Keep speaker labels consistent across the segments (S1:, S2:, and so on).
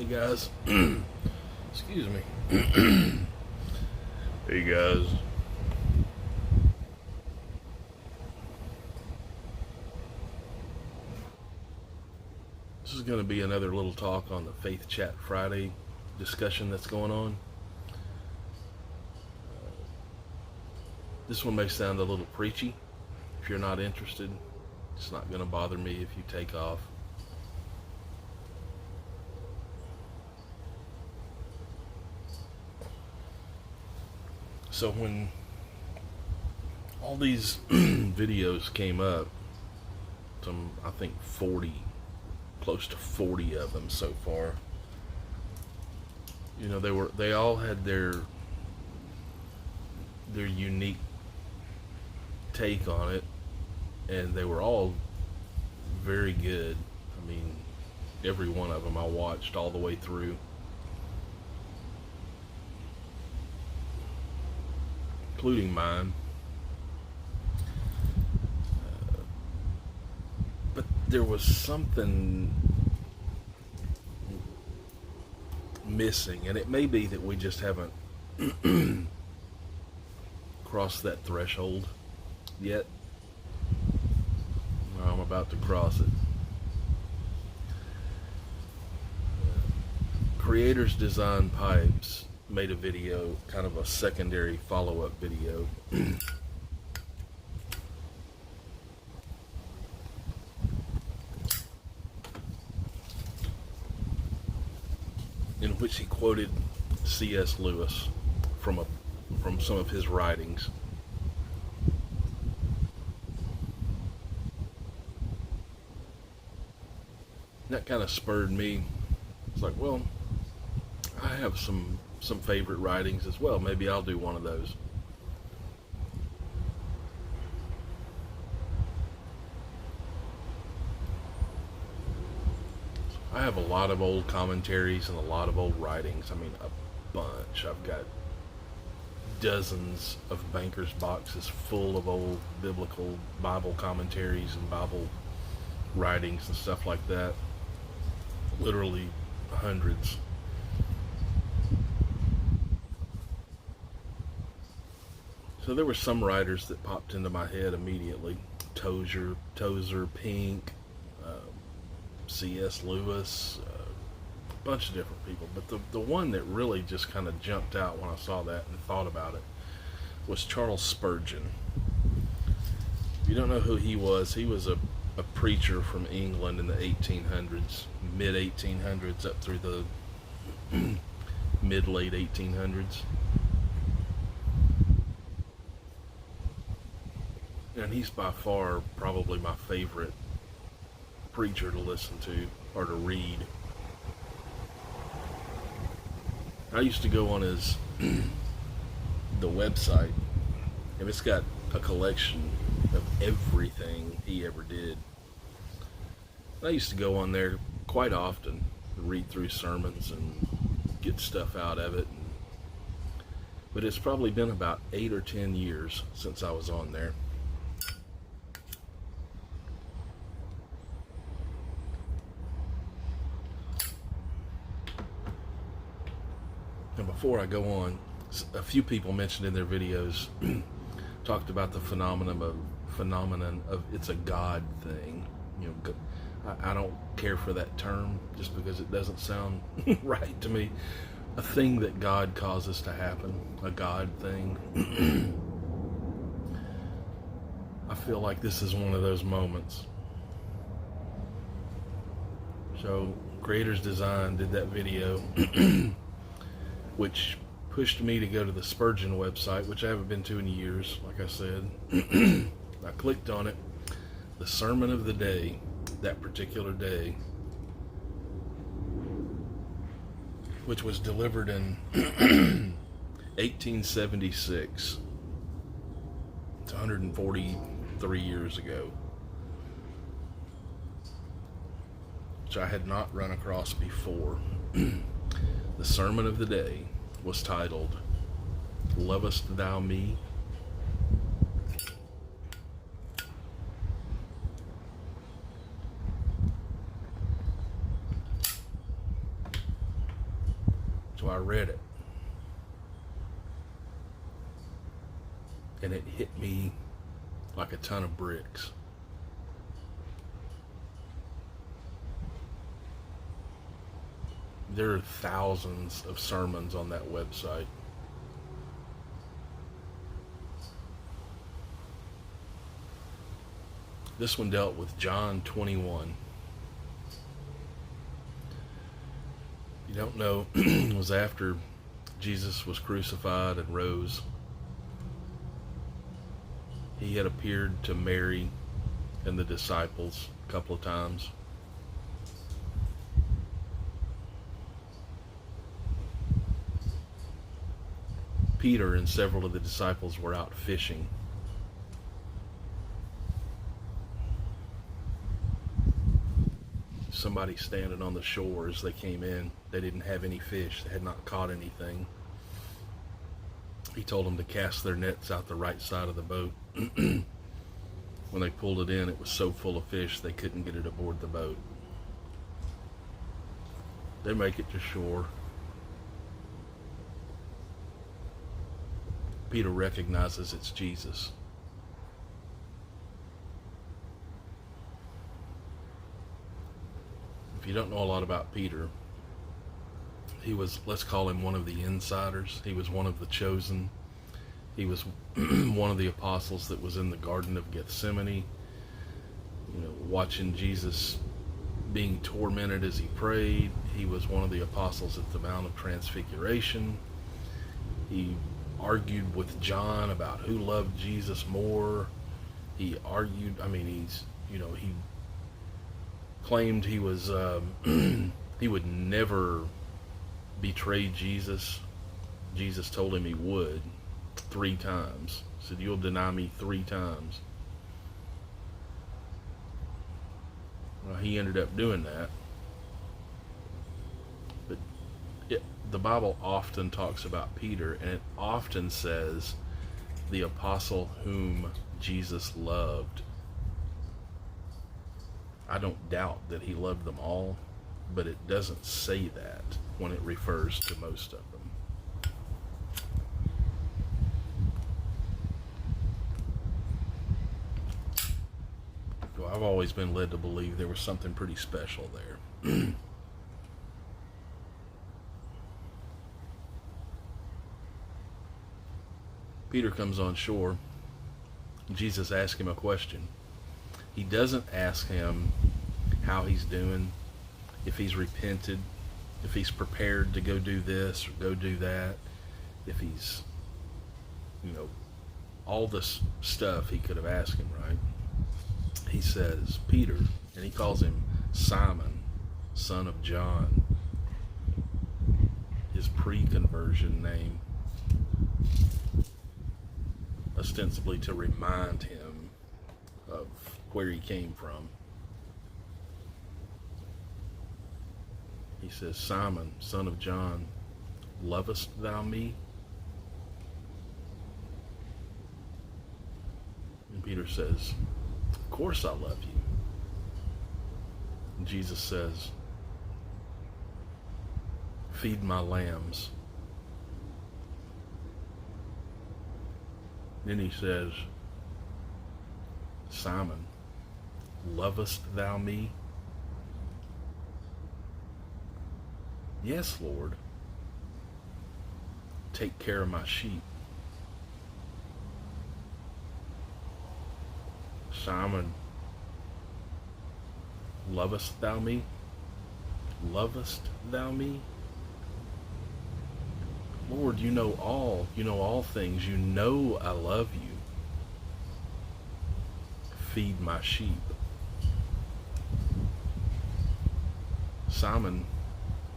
S1: Hey guys, excuse me. Hey guys, this is going to be another little talk on the Faith Chat Friday discussion that's going on. This one may sound a little preachy. If you're not interested, it's not going to bother me if you take off. So when all these videos came up, I think 40, close to 40 of them so far, you know, they all had their unique take on it, and they were all very good. I mean, every one of them I watched all the way through. Including mine. But there was something missing, and it may be that we just haven't crossed that threshold yet. I'm about to cross it. Creators Design Pipes made a video, kind of a secondary follow-up video, in which he quoted C.S. Lewis from some of his writings. That kind of spurred me. It's like, well, I have some favorite writings as well. Maybe I'll do one of those. I have a lot of old commentaries and a lot of old writings. I mean, a bunch. I've got dozens of bankers' boxes full of old biblical Bible commentaries and Bible writings and stuff like that. Literally hundreds. So there were some writers that popped into my head immediately. Tozer, Pink, C.S. Lewis, a bunch of different people. But the one that really just kind of jumped out when I saw that and thought about it was Charles Spurgeon. If you don't know who he was a preacher from England in the 1800s, mid-1800s up through the mid-late 1800s. And he's by far probably my favorite preacher to listen to or to read. I used to go on his the website, and it's got a collection of everything he ever did. I used to go on there quite often to read through sermons and get stuff out of it. But it's probably been about 8 or 10 years since I was on there. And before I go on, a few people mentioned in their videos talked about the phenomenon of it's a God thing. You know, I don't care for that term just because it doesn't sound right to me. A thing that God causes to happen, a God thing. I feel like this is one of those moments. So Creators Design did that video which pushed me to go to the Spurgeon website, which I haven't been to in years, like I said. I clicked on it. The sermon of the day, that particular day, which was delivered in 1876. It's 143 years ago, which I had not run across before. The sermon of the day was titled, "Lovest Thou Me?" So I read it, and it hit me like a ton of bricks. There are thousands of sermons on that website. This one dealt with John 21. You don't know, it was after Jesus was crucified and rose. He had appeared to Mary and the disciples a couple of times. Peter and several of the disciples were out fishing. Somebody standing on the shore as they came in. They didn't have any fish. They had not caught anything. He told them to cast their nets out the right side of the boat. When they pulled it in, it was so full of fish they couldn't get it aboard the boat. They make it to shore. Peter recognizes it's Jesus. If you don't know a lot about Peter, he was, let's call him one of the insiders. He was one of the chosen. He was one of the apostles that was in the Garden of Gethsemane, watching Jesus being tormented as he prayed. He was one of the apostles at the Mount of Transfiguration. He argued with John about who loved Jesus more. He argued, he claimed he was, he would never betray Jesus. Jesus told him he would 3 times. He said, "You'll deny me 3 times." Well, he ended up doing that. But the Bible often talks about Peter, and it often says the apostle whom Jesus loved. I don't doubt that he loved them all, but it doesn't say that when it refers to most of them. So I've always been led to believe there was something pretty special there. Peter comes on shore. Jesus asks him a question. He doesn't ask him how he's doing, if he's repented, if he's prepared to go do this or go do that, if he's, all this stuff he could have asked him, right? He says, Peter, and he calls him Simon, son of John, his pre-conversion name, ostensibly to remind him of where he came from. He says, Simon, son of John, lovest thou me? And Peter says, of course I love you. And Jesus says, feed my lambs. Then he says, Simon, lovest thou me? Yes, Lord. Take care of my sheep. Simon, lovest thou me? Lovest thou me? Lord, you know all things. You know I love you. Feed my sheep. Simon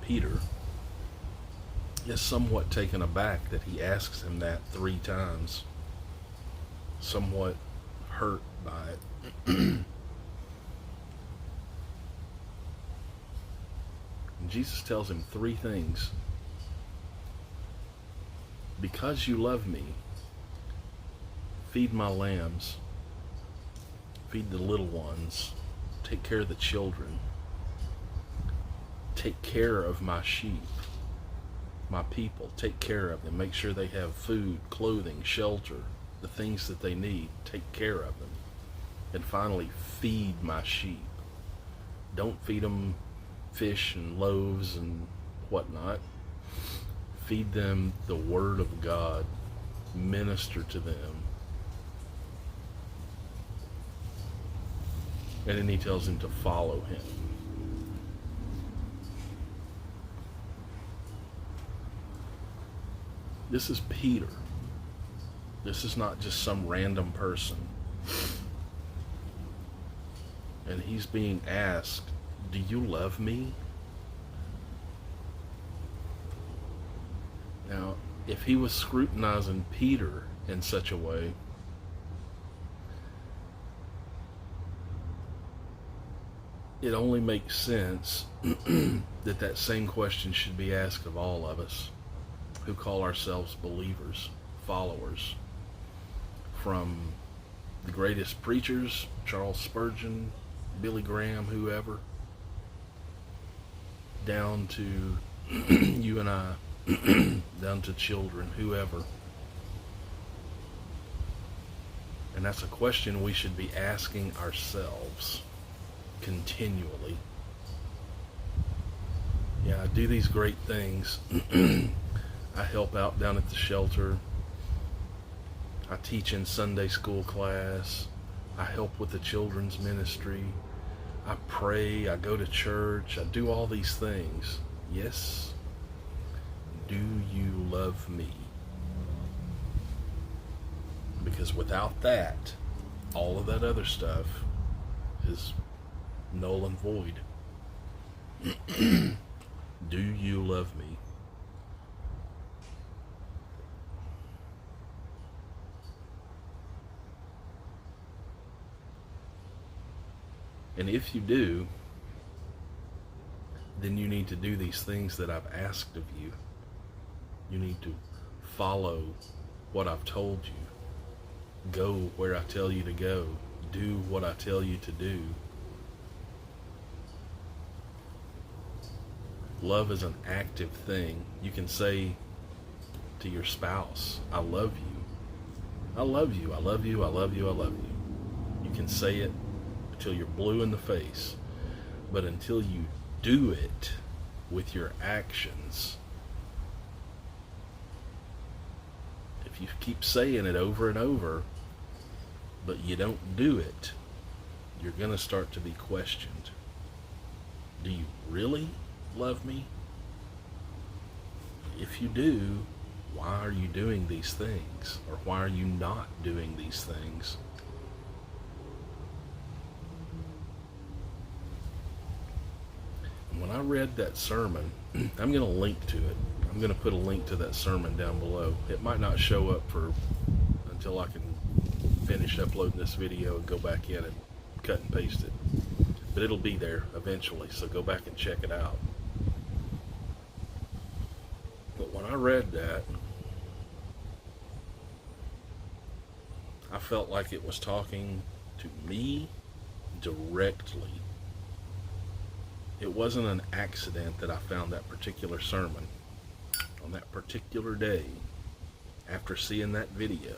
S1: Peter is somewhat taken aback that he asks him that 3 times, somewhat hurt by it. And Jesus tells him 3 things. Because you love me, feed my lambs, feed the little ones, take care of the children, take care of my sheep, my people, take care of them, make sure they have food, clothing, shelter, the things that they need, take care of them. And finally, feed my sheep. Don't feed them fish and loaves and whatnot. Feed them the Word of God. Minister to them. And then he tells him to follow him. This is Peter. This is not just some random person. And he's being asked, do you love me? Now, if he was scrutinizing Peter in such a way, it only makes sense that that same question should be asked of all of us who call ourselves believers, followers, from the greatest preachers, Charles Spurgeon, Billy Graham, whoever, down to you and I, down to children, whoever. And that's a question we should be asking ourselves continually. Yeah, I do these great things. I help out down at the shelter. I teach in Sunday school class. I help with the children's ministry. I pray. I go to church. I do all these things. Yes. Do you love me? Because without that, all of that other stuff is null and void. Do you love me? And if you do, then you need to do these things that I've asked of you. You need to follow what I've told you. Go where I tell you to go. Do what I tell you to do. Love is an active thing. You can say to your spouse, I love you. I love you. I love you. I love you. I love you. You can say it until you're blue in the face. But until you do it with your actions, if you keep saying it over and over, but you don't do it, you're going to start to be questioned. Do you really love me? If you do, why are you doing these things? Or why are you not doing these things? And when I read that sermon, I'm going to link to it. I'm going to put a link to that sermon down below. It might not show up until I can finish uploading this video and go back in and cut and paste it. But it'll be there eventually, so go back and check it out. But when I read that, I felt like it was talking to me directly. It wasn't an accident that I found that particular sermon on that particular day after seeing that video.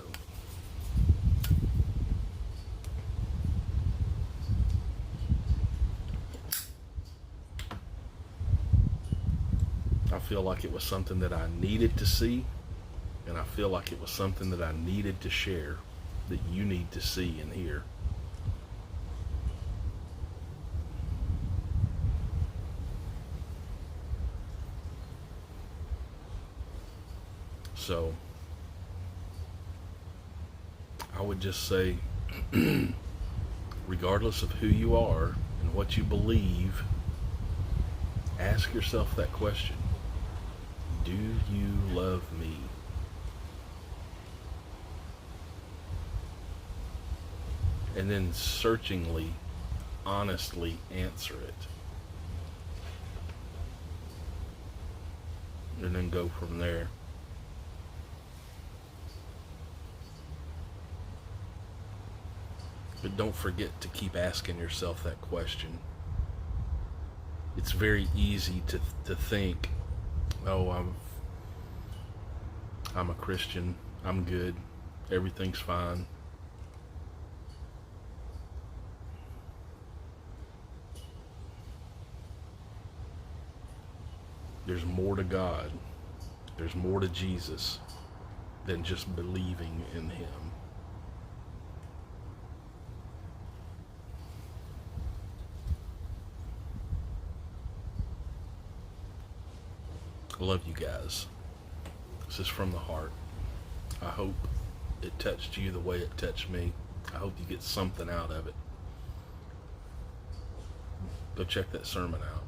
S1: I feel like it was something that I needed to see, and I feel like it was something that I needed to share, that you need to see and hear. So, I would just say, regardless of who you are and what you believe, ask yourself that question. Do you love me? And then searchingly, honestly answer it. And then go from there. But don't forget to keep asking yourself that question. It's very easy to think, oh, I'm a Christian, I'm good, everything's fine. There's more to God, there's more to Jesus than just believing in him. I love you guys. This is from the heart. I hope it touched you the way it touched me. I hope you get something out of it. Go check that sermon out.